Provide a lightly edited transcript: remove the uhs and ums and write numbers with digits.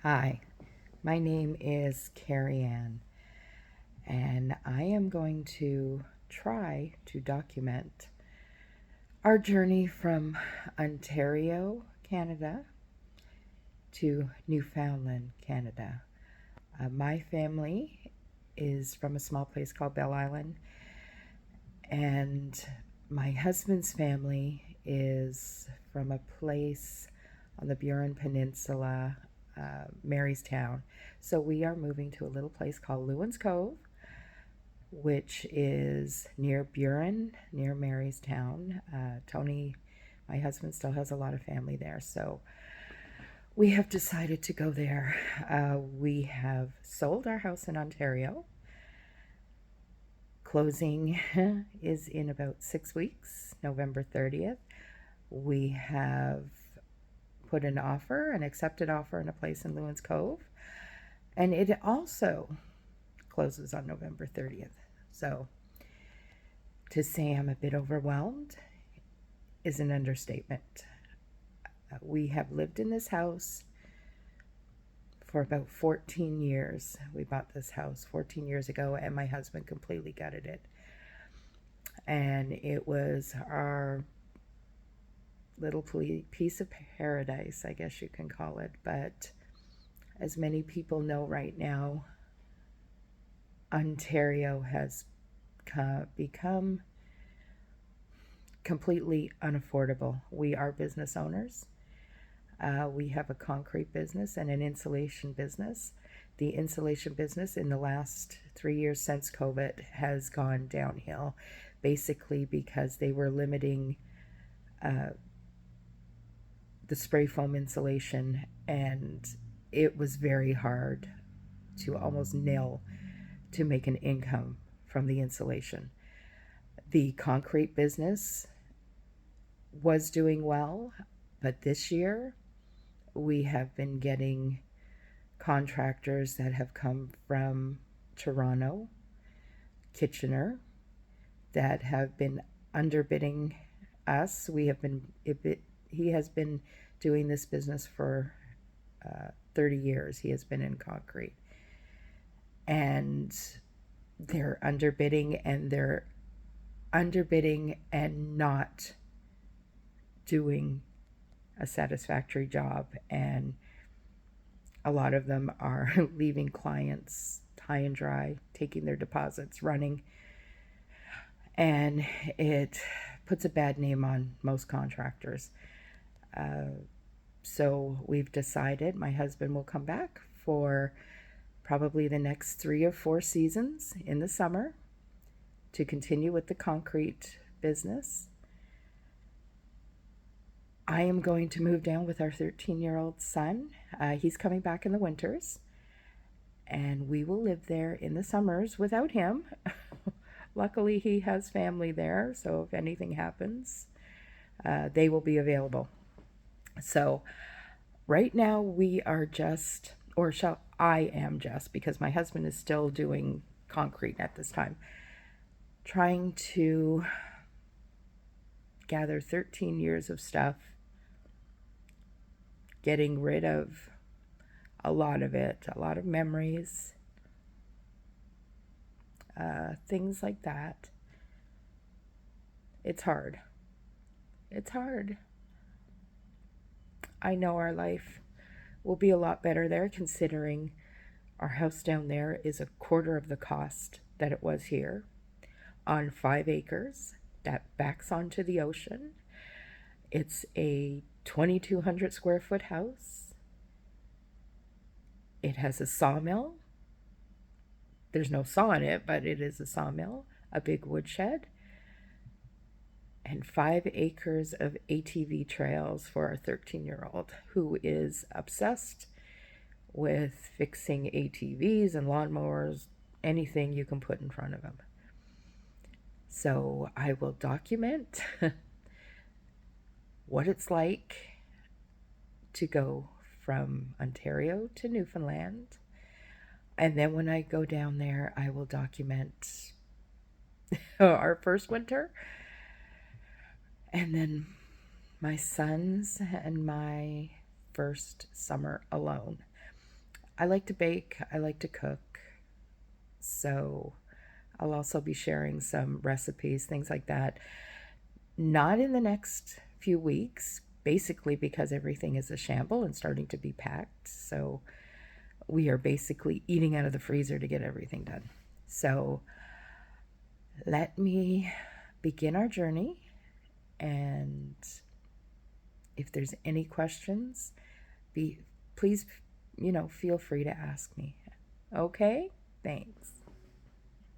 Hi, my name is Carrie Ann, and I am going to try to document our journey from Ontario, Canada, to Newfoundland, Canada. My family is from a small place called Belle Island, and my husband's family is from a place on the Burin Peninsula, Marystown. So we are moving to a little place called Lewins Cove, which is near Burin, near Marystown. Tony, my husband, still has a lot of family there, so we have decided to go there. We have sold our house in Ontario. Closing is in about 6 weeks, November 30th. We have put an accepted offer in a place in Lewins Cove, and it also closes on November 30th. So to say I'm a bit overwhelmed is an understatement. We have lived in this house for about 14 years. We bought this house 14 years ago, and my husband completely gutted it. And it was our little piece of paradise, I guess you can call it. But as many people know right now, Ontario has become completely unaffordable. We are business owners. We have a concrete business and an insulation business. The insulation business in the last 3 years since COVID has gone downhill, basically because they were limiting the spray foam insulation, and it was very hard to almost nil to make an income from the insulation. The concrete business was doing well, but this year we have been getting contractors that have come from Toronto, Kitchener, that have been underbidding us. He has been doing this business for 30 years. He has been in concrete. And they're underbidding and not doing a satisfactory job, and a lot of them are leaving clients high and dry, taking their deposits, running, and it puts a bad name on most contractors. So we've decided my husband will come back for probably the next 3 or 4 seasons in the summer to continue with the concrete business. I am going to move down with our 13-year-old son. He's coming back in the winters, and we will live there in the summers without him. Luckily, he has family there, so if anything happens, they will be available. So right now we are I am just, because my husband is still doing concrete at this time, trying to gather 13 years of stuff, getting rid of a lot of it, a lot of memories, things like that. It's hard. It's hard. I know our life will be a lot better there, considering our house down there is a quarter of the cost that it was here, on 5 acres that backs onto the ocean. It's a 2,200 square foot house. It has a sawmill. There's no saw in it, but it is a sawmill, a big woodshed, and 5 acres of ATV trails for our 13-year-old, who is obsessed with fixing ATVs and lawnmowers, anything you can put in front of him. So I will document what it's like to go from Ontario to Newfoundland. And then when I go down there, I will document our first winter, and then my son's and my first summer alone. I like to bake, I like to cook, so I'll also be sharing some recipes, things like that. Not in the next few weeks, basically because everything is a shamble and starting to be packed. So we are basically eating out of the freezer to get everything done. So let me begin our journey. And if there's any questions, please, feel free to ask me. Okay? Thanks.